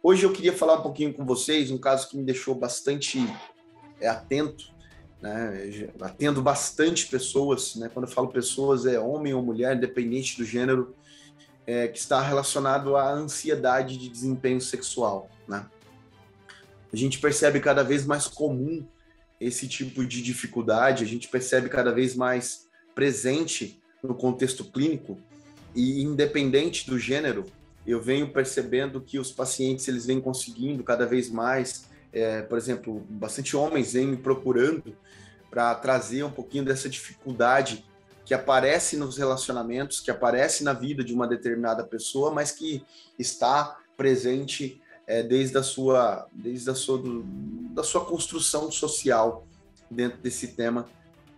Hoje eu queria falar um pouquinho com vocês, um caso que me deixou bastante atento, né? Atendo bastante pessoas, né? Quando eu falo pessoas, é homem ou mulher, independente do gênero, que está relacionado à ansiedade de desempenho sexual, né? A gente percebe cada vez mais comum esse tipo de dificuldade, a gente percebe cada vez mais presente no contexto clínico e independente do gênero, eu venho percebendo que os pacientes eles vêm conseguindo cada vez mais, por exemplo, bastante homens vêm me procurando para trazer um pouquinho dessa dificuldade que aparece nos relacionamentos, que aparece na vida de uma determinada pessoa, mas que está presente da sua construção social dentro desse tema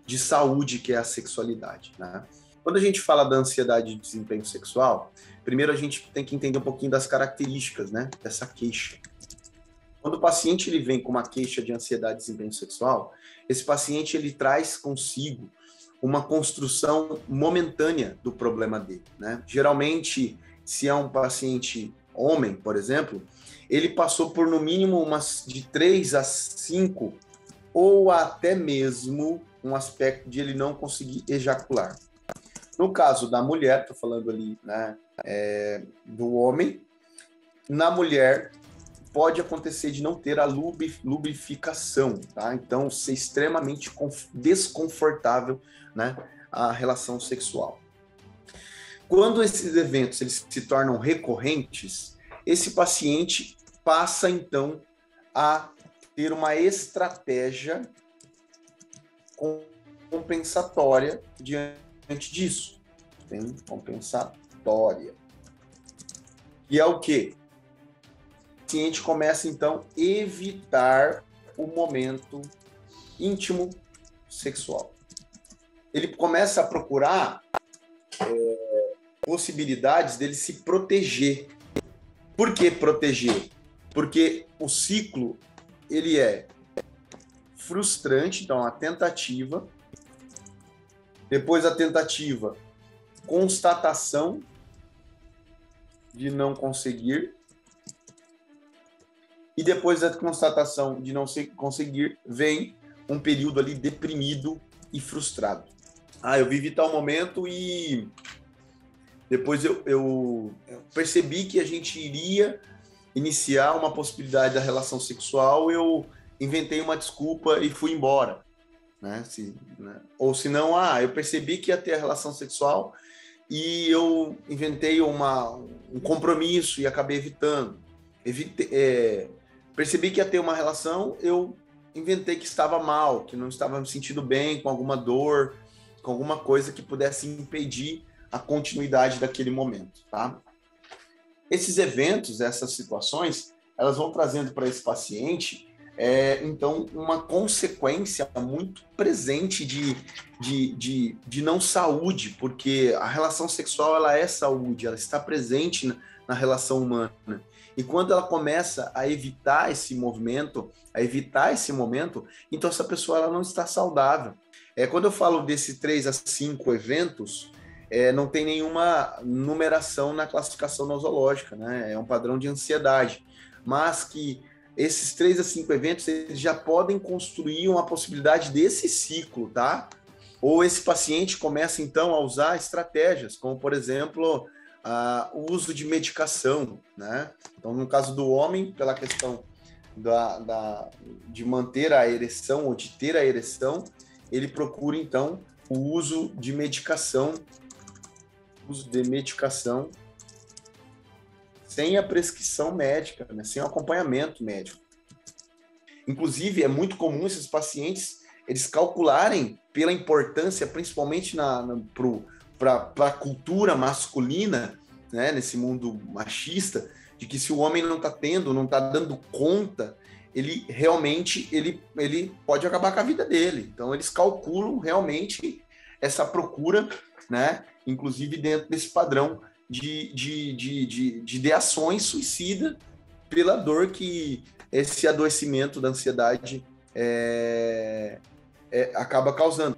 de saúde que é a sexualidade, né? Quando a gente fala da ansiedade de desempenho sexual, primeiro a gente tem que entender um pouquinho das características, né, dessa queixa. Quando o paciente ele vem com uma queixa de ansiedade de desempenho sexual, esse paciente ele traz consigo uma construção momentânea do problema dele, né? Geralmente, se é um paciente homem, por exemplo, ele passou por no mínimo umas de 3 a 5 ou até mesmo um aspecto de ele não conseguir ejacular. No caso da mulher, estou falando ali, né, do homem, na mulher pode acontecer de não ter a lubrificação, tá? Então, ser extremamente desconfortável, né, a relação sexual. Quando esses eventos eles se tornam recorrentes, esse paciente passa, então, a ter uma estratégia compensatória diante disso. Tem compensatória. E é o quê? O paciente começa, então, a evitar o momento íntimo sexual. Ele começa a procurar possibilidades dele se proteger. Por que proteger? Porque o ciclo, ele é frustrante, então a tentativa, depois a tentativa, constatação de não conseguir, e depois da constatação de não conseguir, vem um período ali deprimido e frustrado. Eu vivi tal momento e depois eu percebi que a gente iria iniciar uma possibilidade da relação sexual, eu inventei uma desculpa e fui embora. Né? Ou se não, eu percebi que ia ter a relação sexual e eu inventei um compromisso e acabei evitando. Percebi que ia ter uma relação, eu inventei que estava mal, que não estava me sentindo bem, com alguma dor, com alguma coisa que pudesse impedir a continuidade daquele momento, tá? Esses eventos, essas situações, elas vão trazendo para esse paciente, então, uma consequência muito presente de não saúde, porque a relação sexual, ela é saúde, ela está presente na relação humana. E quando ela começa a evitar esse movimento, então essa pessoa ela não está saudável. Quando eu falo desse 3 a 5 eventos, não tem nenhuma numeração na classificação nosológica, né? É um padrão de ansiedade, mas que esses 3 a 5 eventos eles já podem construir uma possibilidade desse ciclo, tá? Ou esse paciente começa, então, a usar estratégias, como, por exemplo, o uso de medicação, né? Então, no caso do homem, pela questão de manter a ereção ou de ter a ereção, ele procura, então, o uso de medicação, sem a prescrição médica, né? Sem o acompanhamento médico. Inclusive, é muito comum esses pacientes eles calcularem pela importância, principalmente para a cultura masculina, né? Nesse mundo machista, de que se o homem não está dando conta, ele realmente ele pode acabar com a vida dele. Então, eles calculam realmente essa procura, né? Inclusive dentro desse padrão de ideações suicida pela dor que esse adoecimento da ansiedade acaba causando.